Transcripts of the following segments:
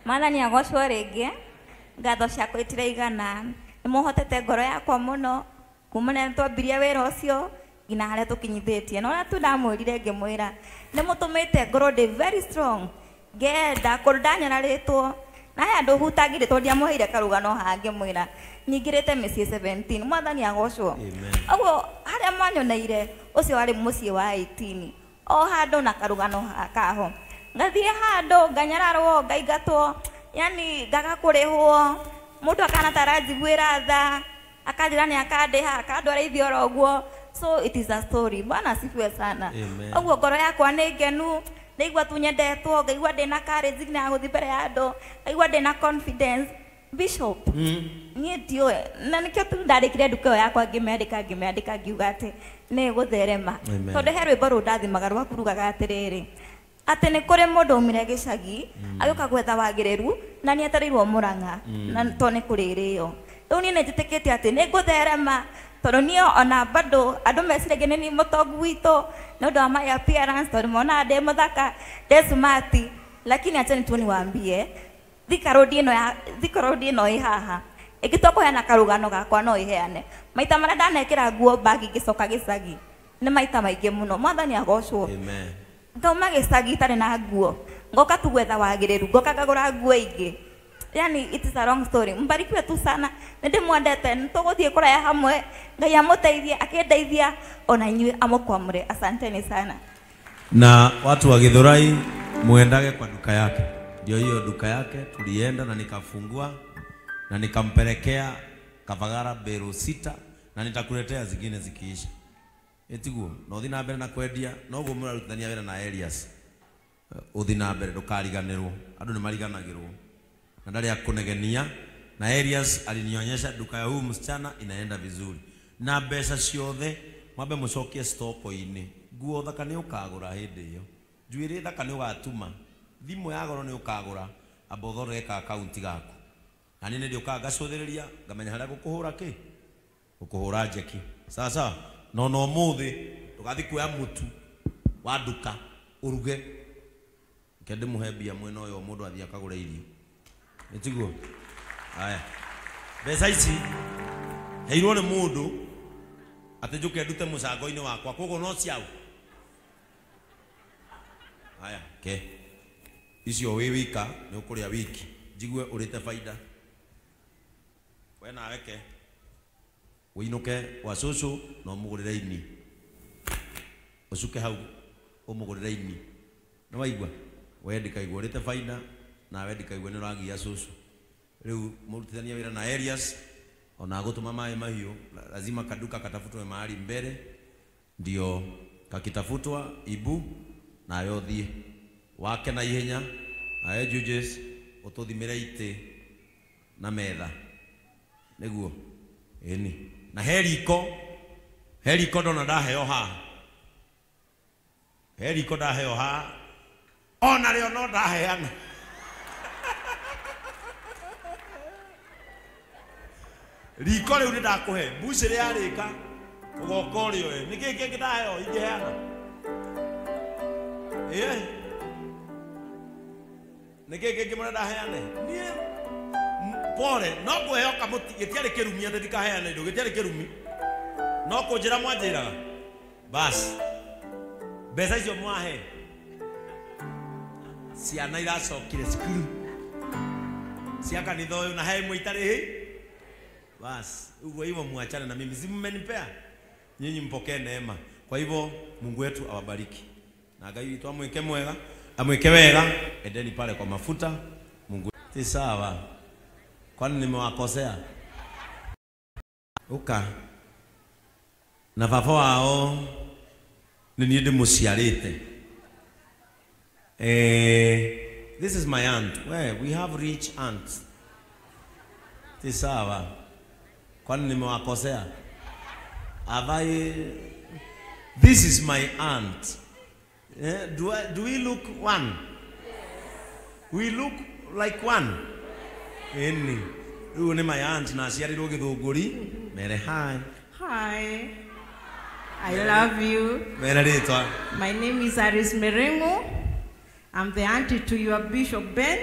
Mwathani agocwo ringi ngatho ciakwa itiraigana ni muhotete ngoro yakwa muno kumana twambirie wira ucio ngina haria tukinyithitie no na tu ndamwirire ngimwira ni mutumite ngoro ndi very strong ngenda kundanyana ritwo na haya nduhutagiritwo ndiamuheire karugano hange mwira nyingirite mĩciĩ 17 Mwathani agocwo oguo haria mwanyoneire ucio wari muciĩ wa 18 o handu na karugano hakaho ngathie handu nganyararwo ngaigatwo yani ngaga kurihwo mundu akana taranjiguira tha akajira ni akandiha akandwara ithioro guo so it is a story bwana sifiwe sana oguo ngoro yakwa ni ngenu ndaigua tunyendetwo ngaigua ndina courage na guthi mbere ya andu ngaigua ndina confidence Bishop nie ndiwe na nikio tu ndarikire nduka yakwa ngimeandika ngiuga ati ni gutherema tondu he rwimbo ru ndathimaga rwa kurugaga atiriri ati ni kuri mundu umire gicagi aguka gwetha wagiriru na ni atarirwo Murang'a na to ni kuririo riu ni njitikite ati ni gutherema tondu ni ona bado andu mecirage ni mutongu witu no ndo my appearance tondu mona ndi muthaka ndi smart lakini acha nituoni waambie thikarodi ino ihaha igitoko yana karugano gakwa no iheane maita mara ndanekira nguo bagi gicoka gicagi ni maita maingi muno Mwathani agocwo amen ngauma gicagi tare na nguo ngoka tu gwetha wagiriru ngoka ngagura nguo ingi yani it is a long story mbarikiwe tu sana ndimwendete nituguthie kuraya hamwe ngai amuteithie akindeithia ona inyue amukwamure asanteni sana na watu wa Githurai muendage kwa duka yake ndio hiyo duka yake tulienda na nikafungua na nikampelekea kavagara bero 6 na nitakuletea zingine zikiisha etiguo no thina mbere na kwendia no guo murarutania wira na Elias uthina mbere ndukariganirwo andu ni mariganagirwo na ndari ya kunegenia na Elias alinionyesha duka ya huyu msichana inaenda vizuri na pesa ciothe mwambe mucokie stoko-ini nguo thaka ni ukagura hindi iyo njuiri thaka ni ugatuma thimu ya goro ni ukagura abothore ka account gaku na nini ndio kaga cothiriria ngamenya haria gukuhura ki gukuhura jeki sasa no muthi tugathi kuya mutu wa duka uruge kende muhebia mwena uyo mundu athia kagura irio etiguo haya pesa ici heirwo ni mundu ati njuke ndute mucango-ini wakwa koguo no ciao haya ke icio wi wika ni ukuria wiki jigue urite faida we na weke winuke wa cucu no mugurire ini ucuke hau umugurire ini no waigua we ndikaigua urite faida na we ndikaigua ni uragia cucu riu murutithania wira na Elias ona gutuma mai mahiu lazima kaduka katafutwe mahali mbele ndio kakitafutwa ibu na yothie wake na ihenya aye judges ututhimire ite na metha niguo eni na heriko ndona ndaheo ha heriko ndaheo ha ona rio no ndaheana riko riu ndakuhe mbucire yarika ugoko rio niki kingi ndaheo ingiheana niki kingi mwana ndaheane nie pole no kuheo kamuti gitiari kirumi ande ndikaheana indo gitiari kirumi no kunjira mwanjiraga bas mbeca icio mwahe ciana iracokire cukuru cia kanitha uyu na he imwe itari bas uguo hivyo muachane na mimi, si mmenipea nyinyi, mpokee neema. Kwa hivyo Mungu wetu awabariki na Ngai wetu amweke mwega, amweke wega. Endeni pale kwa mafuta. Mungu si sawa, kwani nimewakosea? Uka na baba wao ni niende musiarete. This is my aunt. Where we have rich aunts. Si sawa, kwani nimewakosea? This is my aunt. Do we look one? We look like one. Any. You know my aunt na ciarirwo Githunguri. Mere hi. Hi. I love you. My name is Aris Meremo. I'm the auntie to your Bishop Ben.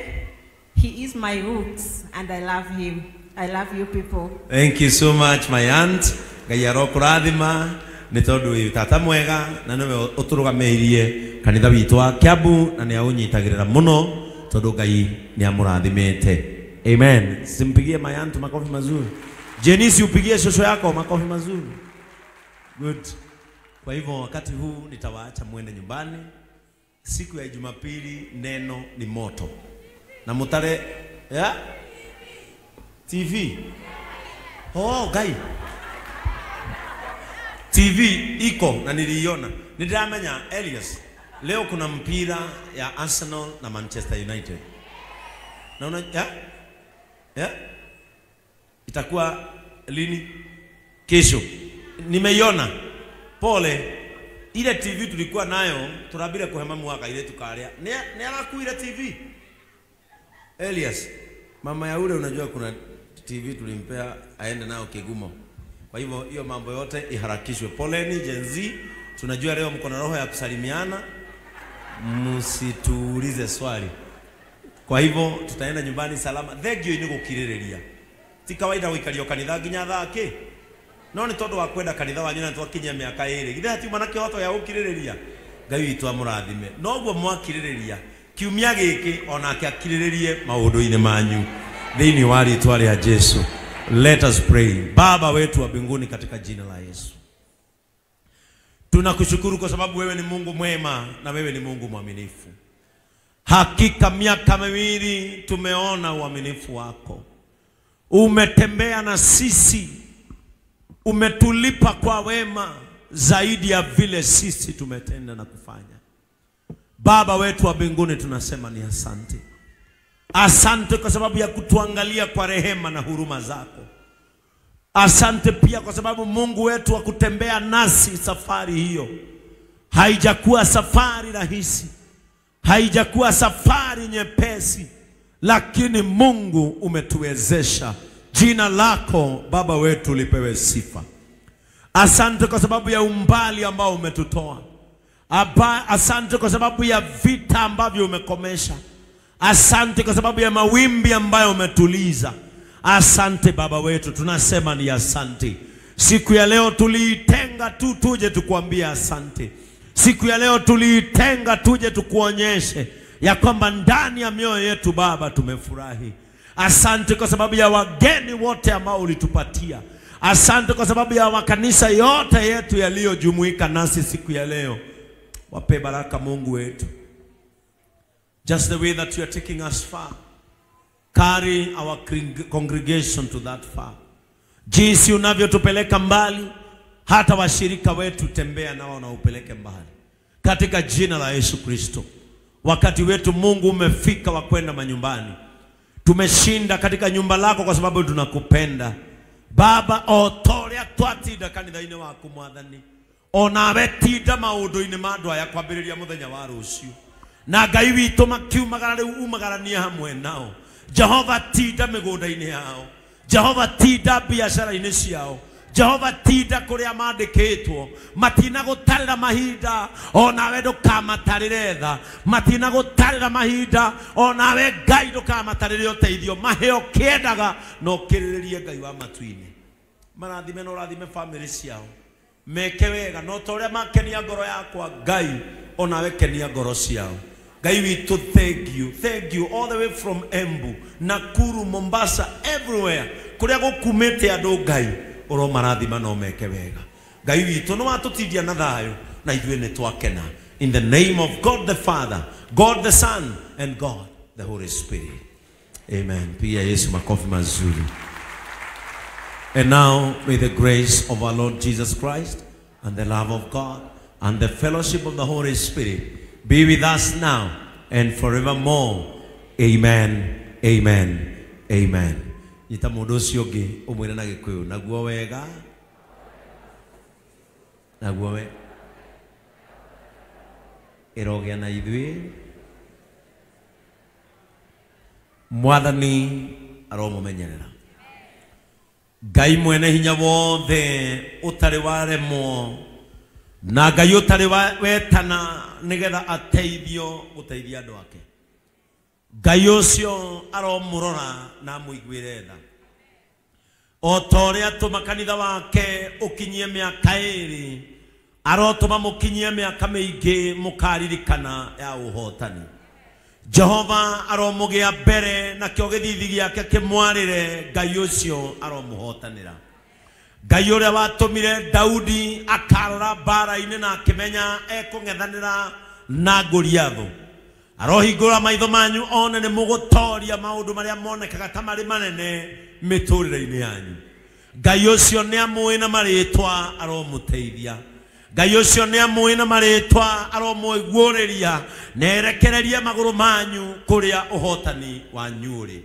He is my roots, and I love him. I love you people. Thank you so much, my aunt. Gayaro kuradhima nitodu tata mwega na niwe uturugamirie kanitha witu wa Kiambu na ni aunyitagirira muno tondu Ngai ni amurathimite. Amen. Simpigie my aunt makofi mazuri. Jenisi upigie shosho yako makofi mazuri. Good. Kwa hivyo wakati huu nitawaacha muende nyumbani. Siku ya Jumapili neno ni moto. Na mutare ya TV. Oh, Ngai. TV iko na niliiona. Niliamenya Elias. Leo kuna mpira ya Arsenal na Manchester United. Naona ya? Itakuwa lini? Kesho. Nimeiona. Pole. Ile TV tulikuwa nayo turabire kuhema mwaka ile tukaria. Ni alakuire TV. Elias, mama ya ule unajua kuna TV tulimpea aende nao Kigumo. Kwa hivyo hiyo mambo yote iharakishwe. Poleni Gen Z, tunajua leo mko na roho ya kusalimiana. Msituulize swali. Kwa hivyo tutaenda nyumbani salama. Thegio ni gukirireria. Ti kawaida wikario kanitha nginya thake. No ni tondu wa kwenda kanitha wanyu na twakinyia miaka iri. Githe hati manake hoto ya gukirireria. Ngai witu amurathime. Noguo mwakirireria. Kiumia giki onake akirirerie maundu-ini manyu. Thiini wa ritwa ria Jesu. Let us pray. Baba wetu wa mbinguni katika jina la Yesu. Tunakushukuru kwa sababu wewe ni Mungu mwema na wewe ni Mungu mwaminifu. Hakika miaka miwili tumeona uaminifu wako. Umetembea na sisi. Umetulipa kwa wema zaidi ya vile sisi tumetenda na kufanya. Baba wetu wa mbinguni tunasema ni asante. Asante kwa sababu ya kutuangalia kwa rehema na huruma zako. Asante pia kwa sababu Mungu wetu wa kutembea nasi safari hiyo. Haijakuwa safari rahisi. Haijakuwa safari nyepesi. Lakini Mungu umetuwezesha. Jina lako Baba wetu lipewe sifa. Asante kwa sababu ya umbali ambao umetutoa. Asante kwa sababu ya vita ambavyo umekomesha. Asante kwa sababu ya mawimbi ambayo umetuliza. Asante Baba wetu, tunasema ni asante. Siku ya leo tuliitenga tu tuje tukuambia asante. Siku ya leo tuliitenga tuje tukuonyeshe ya kwamba ndani ya mioyo yetu Baba tumefurahi. Asante kwa sababu ya wageni wote ambao ulitupatia. Asante kwa sababu ya makanisa yote yetu yaliyojumuika nasi siku ya leo. Wape baraka Mungu wetu. Just the way that you are taking us far, carry our congregation to that far. Jinsi unavyotupeleka mbali, hata washirika wetu tembea nao na upeleke mbali. Katika jina la Yesu Kristo. Wakati wetu Mungu umefika wa kwenda manyumbani. Tumeshinda katika nyumba lako kwa sababu tunakupenda. Baba otoria twatida kanitha-ini waku Mwathani. Onawe tida maundu-ini ma andu aya kwambiriria muthenya wa rucio. Na Ngai witu makiumagara riu umagarania hamwe nao. Jehova tida migunda-ini yao. Jehova tida biashara-ini ciao. Jehova tida kuria mandikitwo. Matina gutarira mahinda onawe ndukamatarire tha. Matina gutarira mahinda onawe Ngai ndukamatarire uteithio. Maheo kiendaga no kiriririe Ngai wa matu-ini. Marathime no rathime family ciao. Meke wega no toria makenia ngoro yakwa Ngai onawe kenia ngoro ciao. Ngai witu thank you all the way from Embu, Nakuru, Mombasa, everywhere kuria gukumite andu Ngai oro marathima no meke wega. Ngai witu no watutidia na thayo na ithuĩ nĩ twakena. In the name of God the Father, God the Son and God the Holy Spirit. Amen. Pia Yesu makofi mazuri. And now may the grace of our Lord Jesus Christ and the love of God and the fellowship of the Holy Spirit be with us now and forevermore. Amen. Amen. Amen. Ita mundu ucio ngi umwire na Gikuyu naguo wega. Naguo we irogea na ithui. Mwathani aromumenyerera. Ngai mwene hinya wothe utari waremwo na Ngai utari wetana nigetha ateithio guteithia andu ake. Ngai ucio aromurora na muigwire tha otoria tuma kanitha wake ukinyie miaka iri arotuma mukinyie miaka miingi mukaririkana ya uhotani. Jehova aromugia mbere na kio githithi giake kimwarire Ngai ucio aromuhotanira. Ngai uria watumire Daudi akarora mbara-ini na akimenya ekung'ethanira na Goliathu. Arohingura maitho manyu one ni mugutoria maundu maria monekaga ta mari manene miturire-ini yanyu. Ngai ucio ni amui na maritwa aromuteithia. Ngai ucio ni amui na maritwa aromuiguuriria nerekereria maguru manyu kuria uhotani wanyu uri.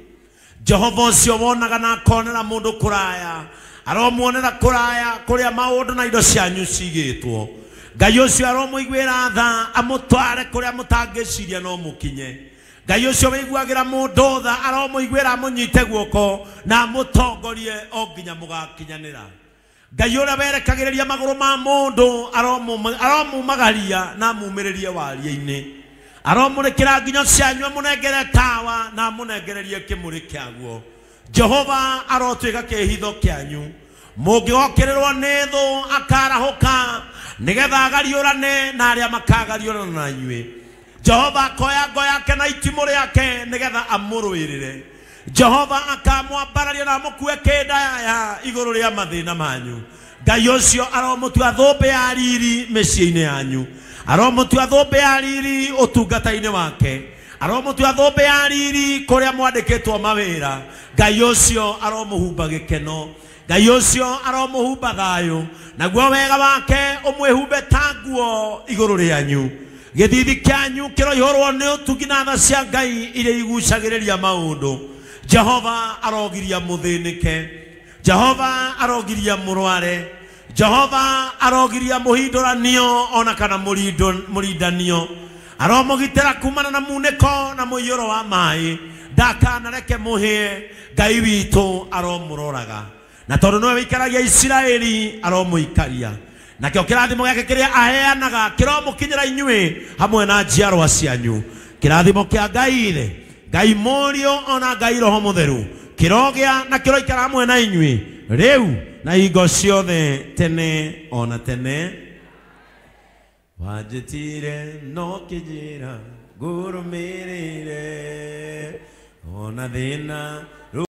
Jehova ucio wonaga na akonera mundu kuraya aromuonera kuraya kuria maundu na indo cianyu cigitwo. Ngai ucio aromuiguira tha amutware kuria mutangiciria no mukinye. Ngai ucio wiguagira mundu tha aromuiguira amunyite guoko na amutongorie o nginya mugakinyanira. Ngai uria werekagiriria maguru ma mundu aromumagaria na amumiririe waria-ini. Aromurekera nginya cianyu amunengere tawa na amunengererie kimuri kiaguo. Jehova arotwika kihitho kianyu. Mungigokererwo ni thu akarahuka nigetha agariurane na aria makagariurana na inyui. Jehova akoya ngo yake na itimu riake nigetha amurwirire. Jehova akamwambararia na amukue kindaya iguru ria mathina manyu. Ngai ucio aromutua thumbi ya riri micii-ini yanyu. Aromutua thumbi ya riri utungata-ini wake. Aromutua thumbi ya riri kuria mwandikitwo mawira. Ngai ucio aromuhumba gikeno. Ngai ucio aromuhumba thayu. Naguo wega wake umwihumbe ta nguo iguru rianyu. Githithi kianyu kiroihurwo ni utugi na tha cia Ngai iria igucagiriria maundu. Jehova arogiria muthinike. Jehova arogiria murware. Jehova arogiria muhinduranio ona kana murindanio. Aromugitira kumana na muniko na muiyuro wa mai. Ndakanareke muhie. Ngai witu aromuroraga. Na tondu niwe wikaragia Isiraeli aromuikaria. Na kio kirathimo giake kiria aheanaga kiromukinyira inyui hamwe na njiarwa cianyu. Kirathimo kia Ngai ithe, Ngai Murio ona Ngai Roho Mutheru kirogia na kiroikara hamwe na inyui riu na hingo ciothe tene ona tene. Wanjitire no kijira ngurumirire ona thina